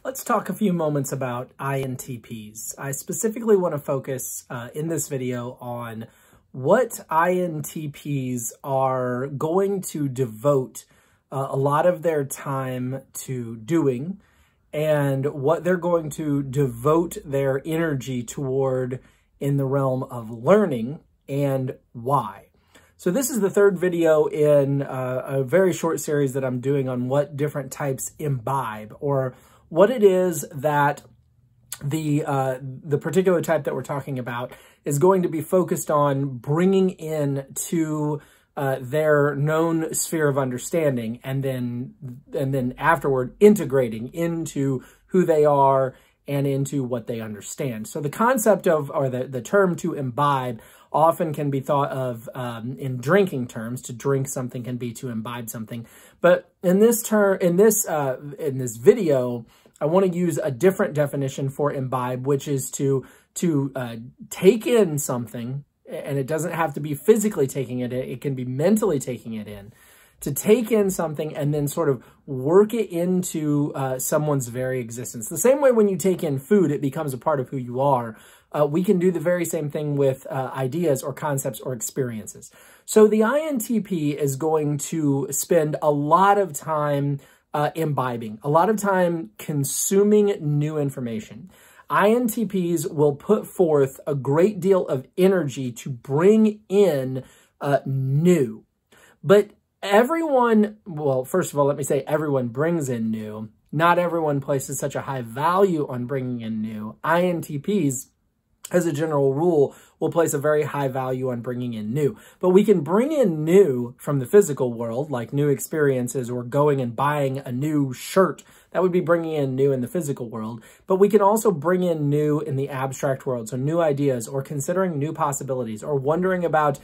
Let's talk a few moments about INTPs. I specifically want to focus in this video on what INTPs are going to devote a lot of their time to doing and what they're going to devote their energy toward in the realm of learning and why. So this is the third video in a very short series that I'm doing on what different types imbibe, or what it is that the particular type that we're talking about is going to be focused on bringing in to their known sphere of understanding, and then afterward integrating into who they are and into what they understand. So the concept of, or the term to imbibe, often can be thought of in drinking terms. To drink something can be to imbibe something. But in this video, I want to use a different definition for imbibe, which is to take in something, and it doesn't have to be physically taking it in, it can be mentally taking it in. To take in something and then sort of work it into someone's very existence. The same way when you take in food, it becomes a part of who you are. We can do the very same thing with ideas or concepts or experiences. So the INTP is going to spend a lot of time imbibing, a lot of time consuming new information. INTPs will put forth a great deal of energy to bring in new. But everyone, well, first of all, let me say everyone brings in new. Not everyone places such a high value on bringing in new. INTPs, as a general rule, will place a very high value on bringing in new. But we can bring in new from the physical world, like new experiences or going and buying a new shirt. That would be bringing in new in the physical world. But we can also bring in new in the abstract world, so new ideas or considering new possibilities or wondering about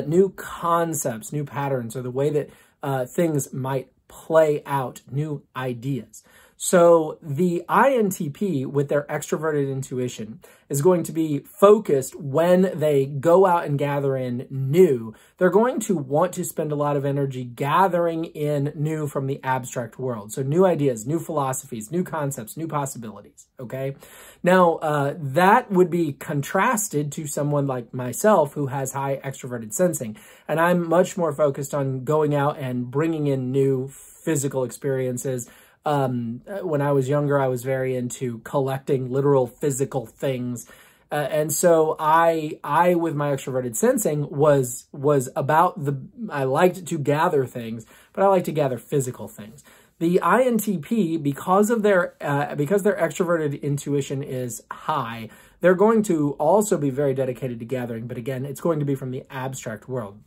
new concepts, new patterns, or the way that things might play out, new ideas. So the INTP, with their extroverted intuition, is going to be focused when they go out and gather in new. They're going to want to spend a lot of energy gathering in new from the abstract world. So new ideas, new philosophies, new concepts, new possibilities, okay? Now, that would be contrasted to someone like myself who has high extroverted sensing. And I'm much more focused on going out and bringing in new physical experiences. When I was younger, I was very into collecting literal physical things. And so I with my extroverted sensing was about I liked to gather things, but I like to gather physical things. The INTP, because their extroverted intuition is high, they're going to also be very dedicated to gathering. But again, it's going to be from the abstract world.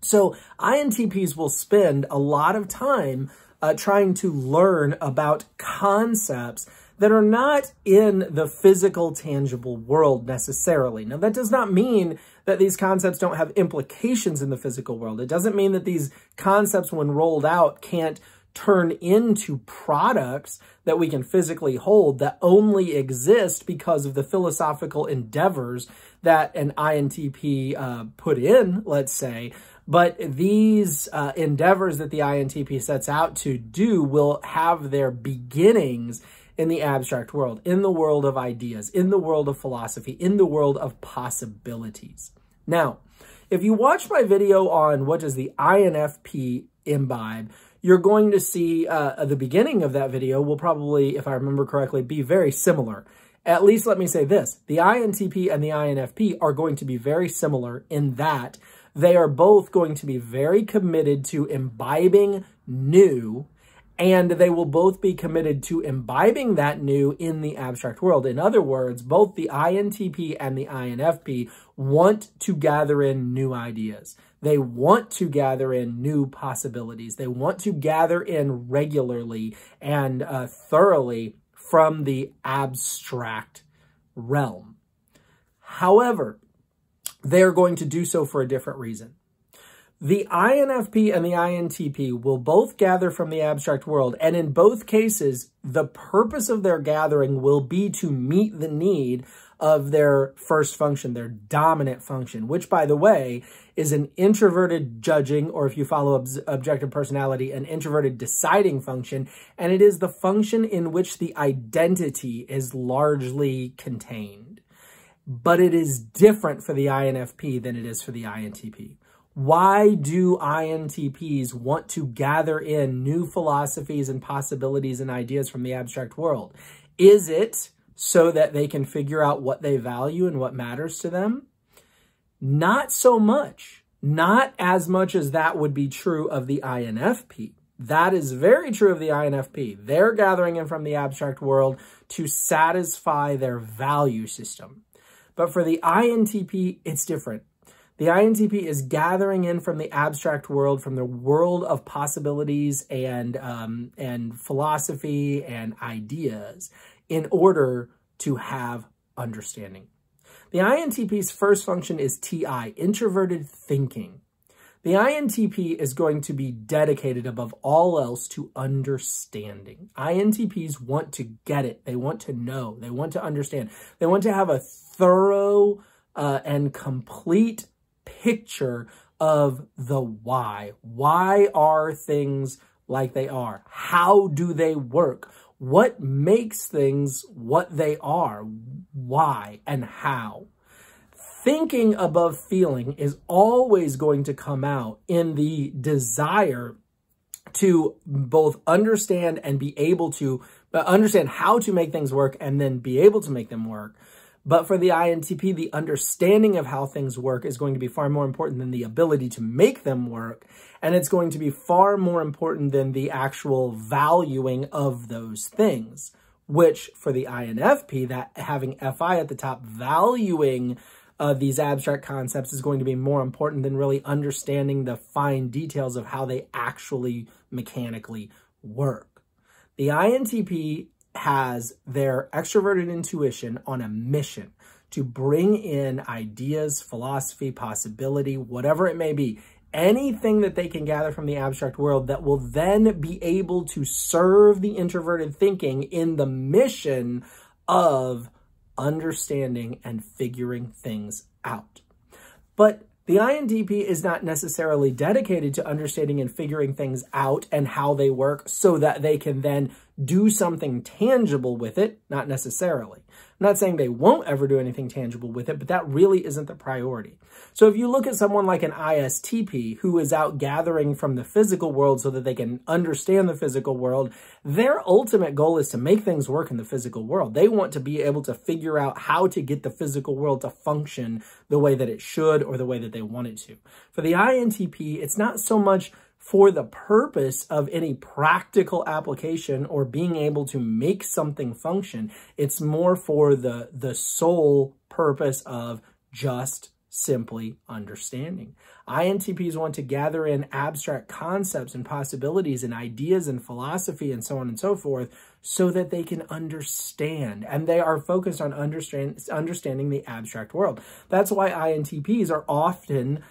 So INTPs will spend a lot of time trying to learn about concepts that are not in the physical, tangible world necessarily. Now, that does not mean that these concepts don't have implications in the physical world. It doesn't mean that these concepts, when rolled out, can't turn into products that we can physically hold that only exist because of the philosophical endeavors that an INTP put in, let's say. But these endeavors that the INTP sets out to do will have their beginnings in the abstract world, in the world of ideas, in the world of philosophy, in the world of possibilities. Now, if you watch my video on what does the INFP imbibe, you're going to see the beginning of that video will probably, if I remember correctly, be very similar. At least let me say this, the INTP and the INFP are going to be very similar in that they are both going to be very committed to imbibing new, and they will both be committed to imbibing that new in the abstract world. In other words, both the INTP and the INFP want to gather in new ideas. They want to gather in new possibilities. They want to gather in regularly and thoroughly from the abstract realm. However, they're going to do so for a different reason. The INFP and the INTP will both gather from the abstract world, and in both cases, the purpose of their gathering will be to meet the need of their first function, their dominant function, which, by the way, is an introverted judging, or if you follow objective personality, an introverted deciding function, and it is the function in which the identity is largely contained. But it is different for the INFP than it is for the INTP. Why do INTPs want to gather in new philosophies and possibilities and ideas from the abstract world? Is it so that they can figure out what they value and what matters to them? Not so much. Not as much as that would be true of the INFP. That is very true of the INFP. They're gathering in from the abstract world to satisfy their value system. But for the INTP, it's different. The INTP is gathering in from the abstract world, from the world of possibilities and philosophy and ideas in order to have understanding. The INTP's first function is TI, introverted thinking. The INTP is going to be dedicated above all else to understanding. INTPs want to get it. They want to know. They want to understand. They want to have a thorough and complete picture of the why. Why are things like they are? How do they work? What makes things what they are? Why and how? Thinking above feeling is always going to come out in the desire to both understand and be able to understand how to make things work and then be able to make them work. But for the INTP, the understanding of how things work is going to be far more important than the ability to make them work. And it's going to be far more important than the actual valuing of those things, which for the INFP, that having FI at the top, valuing these abstract concepts is going to be more important than really understanding the fine details of how they actually mechanically work. The INTP has their extroverted intuition on a mission to bring in ideas, philosophy, possibility, whatever it may be, anything that they can gather from the abstract world that will then be able to serve the introverted thinking in the mission of understanding and figuring things out. But the INTP is not necessarily dedicated to understanding and figuring things out and how they work so that they can then do something tangible with it, not necessarily. I'm not saying they won't ever do anything tangible with it, but that really isn't the priority. So if you look at someone like an ISTP who is out gathering from the physical world so that they can understand the physical world, their ultimate goal is to make things work in the physical world. They want to be able to figure out how to get the physical world to function the way that it should or the way that they want it to. For the INTP, it's not so much for the purpose of any practical application or being able to make something function. It's more for the sole purpose of just simply understanding. INTPs want to gather in abstract concepts and possibilities and ideas and philosophy and so on and so forth so that they can understand. And they are focused on understanding the abstract world. That's why INTPs are often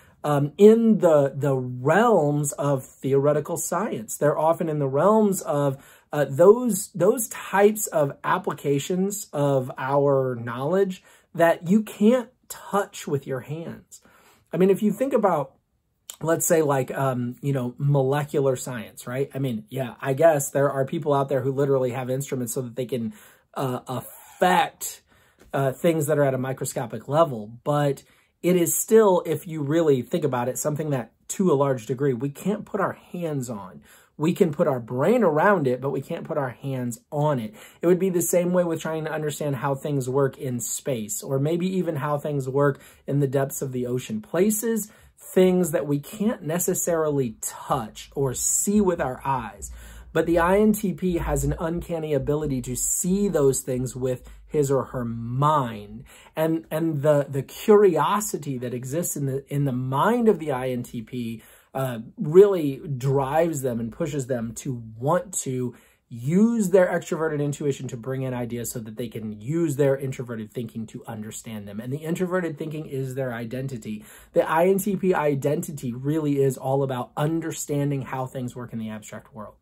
in the realms of theoretical science. They're often in the realms of those types of applications of our knowledge that you can't touch with your hands. I mean, if you think about, let's say like, molecular science, right? I mean, yeah, I guess there are people out there who literally have instruments so that they can affect things that are at a microscopic level, but it is still, if you really think about it, something that to a large degree, we can't put our hands on. We can put our brain around it, but we can't put our hands on it. It would be the same way with trying to understand how things work in space, or maybe even how things work in the depths of the ocean. Places, things that we can't necessarily touch or see with our eyes. But the INTP has an uncanny ability to see those things with his or her mind. And the curiosity that exists in the mind of the INTP really drives them and pushes them to want to use their extroverted intuition to bring in ideas so that they can use their introverted thinking to understand them. And the introverted thinking is their identity. The INTP identity really is all about understanding how things work in the abstract world.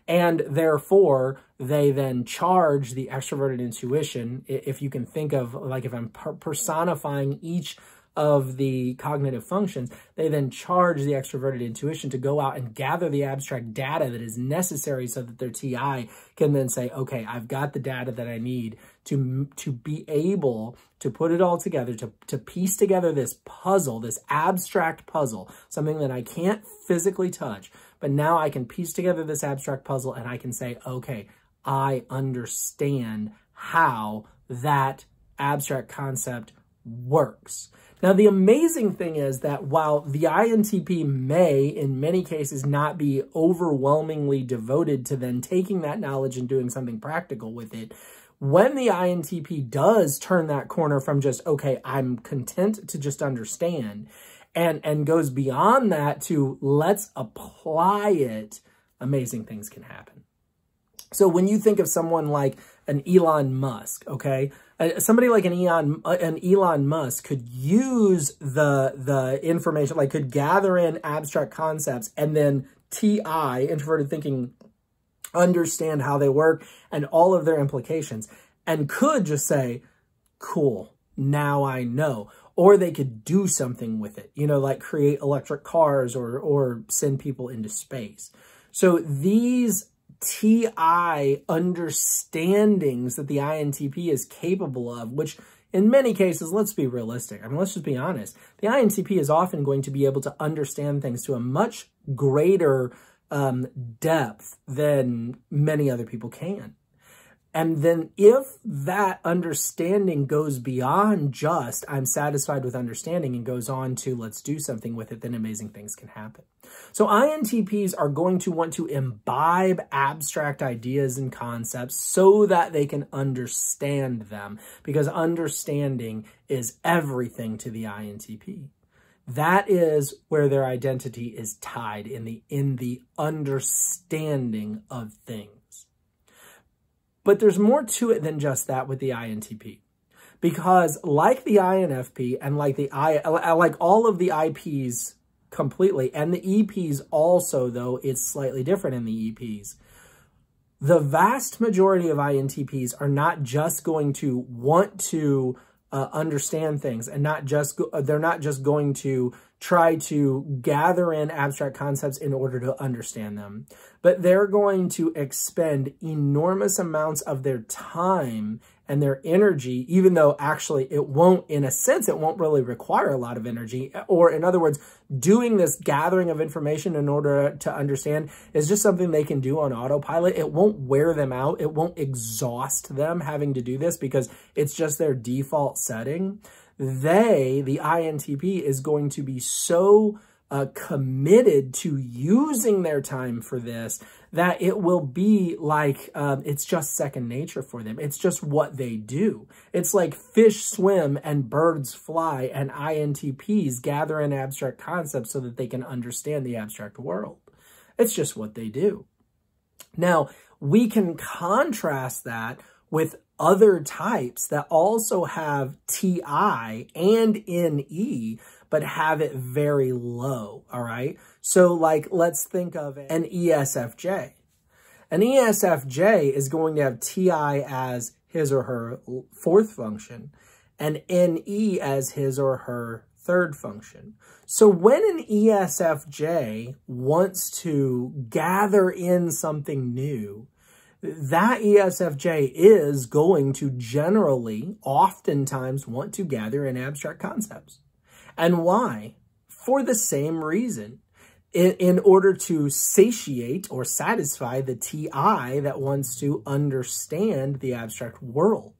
And therefore, they then charge the extroverted intuition. If you can think of, like, if I'm personifying each of the cognitive functions, they then charge the extroverted intuition to go out and gather the abstract data that is necessary so that their TI can then say, okay, I've got the data that I need to be able to put it all together, to piece together this puzzle, this abstract puzzle, something that I can't physically touch. But now I can piece together this abstract puzzle and I can say, okay, I understand how that abstract concept works. Now, the amazing thing is that while the INTP may, in many cases, not be overwhelmingly devoted to then taking that knowledge and doing something practical with it, when the INTP does turn that corner from just, okay, I'm content to just understand, and goes beyond that to let's apply it, amazing things can happen. So when you think of someone like an Elon Musk, okay, somebody like an Elon Musk could use the information, like could gather in abstract concepts and then TI, introverted thinking, understand how they work and all of their implications, and could just say, cool, now I know. Or they could do something with it, you know, like create electric cars or send people into space. So these TI understandings that the INTP is capable of, which in many cases, let's be realistic. I mean, let's just be honest. The INTP is often going to be able to understand things to a much greater depth than many other people can. And then if that understanding goes beyond just, I'm satisfied with understanding, and goes on to, let's do something with it, then amazing things can happen. So INTPs are going to want to imbibe abstract ideas and concepts so that they can understand them, because understanding is everything to the INTP. That is where their identity is tied, in the understanding of things. But there's more to it than just that with the INTP, because like the INFP and like all of the IPs completely, and the EPs also, though it's slightly different in the EPs, the vast majority of INTPs are not just going to want to understand things, and they're not just going to try to gather in abstract concepts in order to understand them, but they're going to expend enormous amounts of their time and their energy, even though actually it won't, in a sense, it won't really require a lot of energy. Or in other words, doing this gathering of information in order to understand is just something they can do on autopilot. It won't wear them out. It won't exhaust them having to do this because it's just their default setting. The INTP is going to be so committed to using their time for this that it will be like it's just second nature for them. It's just what they do. It's like fish swim and birds fly, and INTPs gather in abstract concepts so that they can understand the abstract world. It's just what they do. Now, we can contrast that with other types that also have TI and NE, but have it very low, all right? So, like, let's think of an ESFJ. An ESFJ is going to have TI as his or her fourth function, and NE as his or her third function. So when an ESFJ wants to gather in something new, that ESFJ is going to generally, oftentimes, want to gather in abstract concepts. And why? For the same reason. In order to satiate or satisfy the TI that wants to understand the abstract world.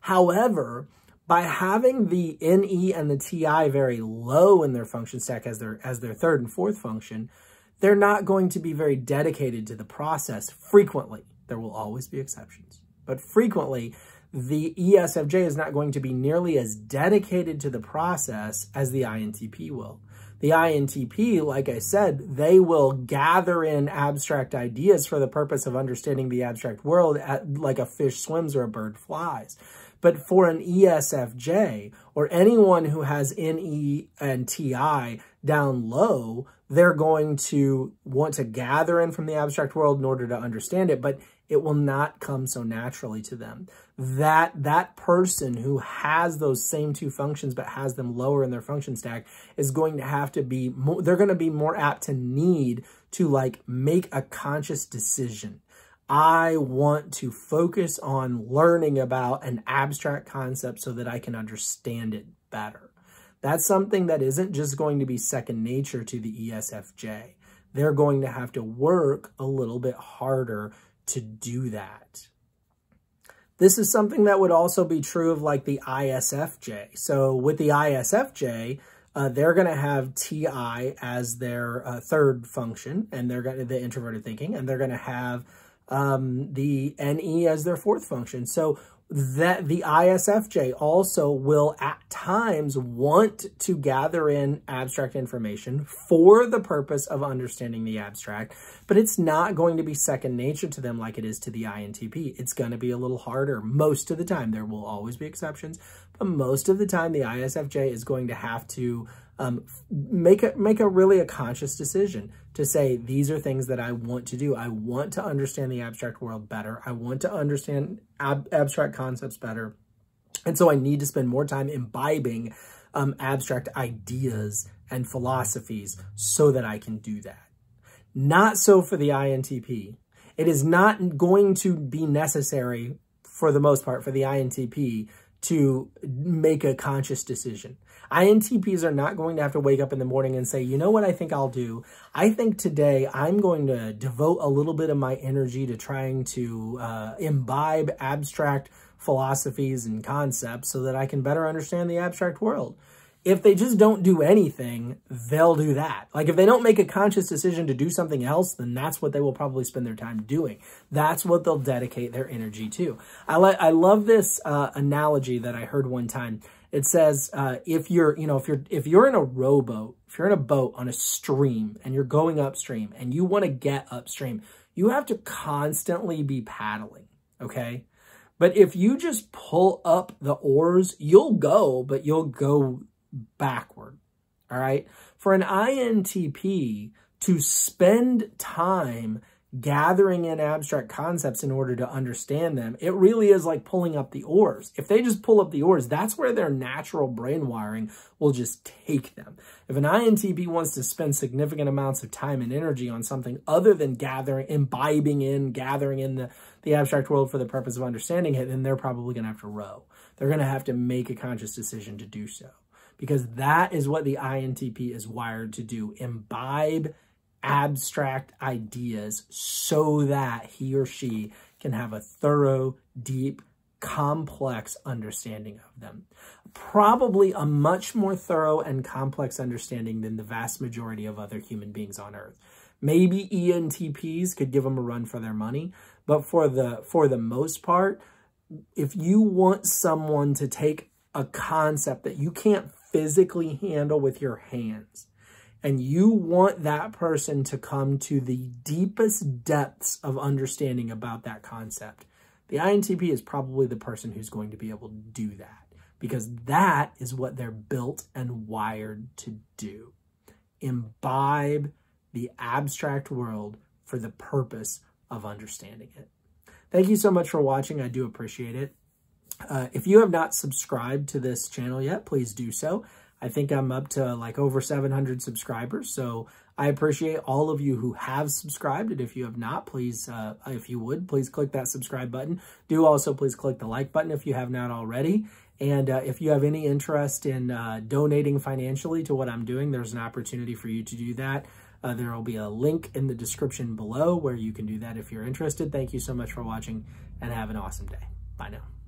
However, by having the NE and the TI very low in their function stack as their third and fourth function, they're not going to be very dedicated to the process frequently. There will always be exceptions, but frequently the ESFJ is not going to be nearly as dedicated to the process as the INTP will. The The INTP, like I said, they will gather in abstract ideas for the purpose of understanding the abstract world like a fish swims or a bird flies. But for an ESFJ or anyone who has NE and TI down low, they're going to want to gather in from the abstract world in order to understand it, but it will not come so naturally to them. That person who has those same two functions but has them lower in their function stack is going to have to be more, they're going to be more apt to need to like make a conscious decision. I want to focus on learning about an abstract concept so that I can understand it better. That's something that isn't just going to be second nature to the ESFJ. They're going to have to work a little bit harder to do that. This is something that would also be true of like the ISFJ. So with the ISFJ, they're going to have TI as their third function, and they're going to the introverted thinking, and they're going to have the NE as their fourth function. So that the ISFJ also will at times want to gather in abstract information for the purpose of understanding the abstract, but it's not going to be second nature to them like it is to the INTP. It's going to be a little harder most of the time. There will always be exceptions, but most of the time the ISFJ is going to have to make a really conscious decision to say, these are things that I want to do. I want to understand the abstract world better. I want to understand abstract concepts better. And so I need to spend more time imbibing abstract ideas and philosophies so that I can do that. Not so for the INTP. It is not going to be necessary, for the most part, for the INTP to make a conscious decision. INTPs are not going to have to wake up in the morning and say, you know what I think I'll do? I think today I'm going to devote a little bit of my energy to trying to imbibe abstract philosophies and concepts so that I can better understand the abstract world. If they just don't do anything, they'll do that. Like if they don't make a conscious decision to do something else, then that's what they will probably spend their time doing. That's what they'll dedicate their energy to. I love this analogy that I heard one time. It says, if you're in a rowboat, if you're in a boat on a stream and you're going upstream and you want to get upstream, you have to constantly be paddling, okay? But if you just pull up the oars, you'll go, but you'll go backward, all right? For an INTP to spend time gathering in abstract concepts in order to understand them, it really is like pulling up the oars. If they just pull up the oars, that's where their natural brain wiring will just take them. If an INTP wants to spend significant amounts of time and energy on something other than gathering in the abstract world for the purpose of understanding it, then they're probably going to have to row. They're going to have to make a conscious decision to do so, because that is what the INTP is wired to do: imbibe abstract ideas so that he or she can have a thorough, deep, complex understanding of them. Probably a much more thorough and complex understanding than the vast majority of other human beings on Earth. Maybe ENTPs could give them a run for their money, but for the most part, if you want someone to take a concept that you can't physically handle with your hands, and you want that person to come to the deepest depths of understanding about that concept, the INTP is probably the person who's going to be able to do that, because that is what they're built and wired to do. Imbibe the abstract world for the purpose of understanding it. Thank you so much for watching. I do appreciate it. If you have not subscribed to this channel yet, please do so. I think I'm up to like over 700 subscribers, so I appreciate all of you who have subscribed. And if you have not, please, if you would, please click that subscribe button. Do also please click the like button if you have not already. And if you have any interest in donating financially to what I'm doing, there's an opportunity for you to do that. There will be a link in the description below where you can do that if you're interested. Thank you so much for watching, and have an awesome day. Bye now.